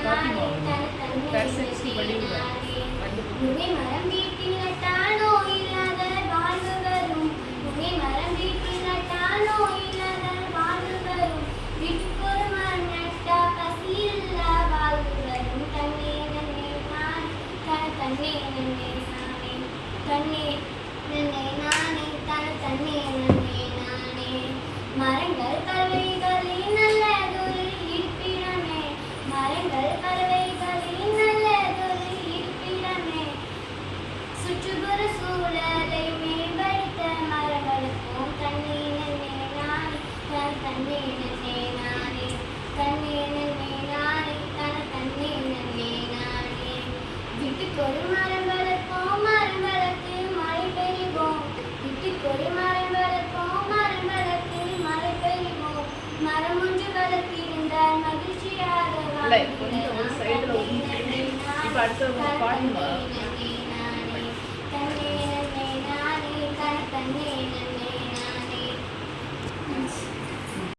பாத்திமா பேசன்ஸ் வடிவுல முனை மரம் வீட்டில் நட்டானோ இல்லாத வாழ்வு வரும் முனை மரம் வீட்டில் நட்டானோ இல்லாத வாழ்வு வரும் வீட்டுக்கொரு மரம் நட்டா பசி இல்லா வாழ்வு வரும் தன்னே நன்னே நான் தன்னே நன்னே நானே தன்னே நன்னே நானே தன்னே நன்னே நானே மரங்கள் பறவைகளின் நல்லதொரு இருப்பிடமே மரங்கள் பறவைகளின் நல்லதொரு இருப்பிடமே சுற்றுப்புற சூழலை மேம்படுத்த மரங்களுக்கும் தண்ணே நன்னே நானே தன்னே நன்னே நானே தன்னே நன்னே நானே தன்னே நன்னே நானே வீட்டுக்கொரு மரம் வளர்ப்போம் மரம் வளர்த்து மழை பெய்வோம் வீட்டுக்கொரு மரம் வளர்ப்போம் மரம் வளர்த்து மழை பெய்வோம் மரம் ஒன்று வளர்த்திருந்தால் மகிழ்ச்சியாக கொஞ்சம் ஒரு சைடுல ஒதுங்கி இப்ப அடுத்த பாடுமா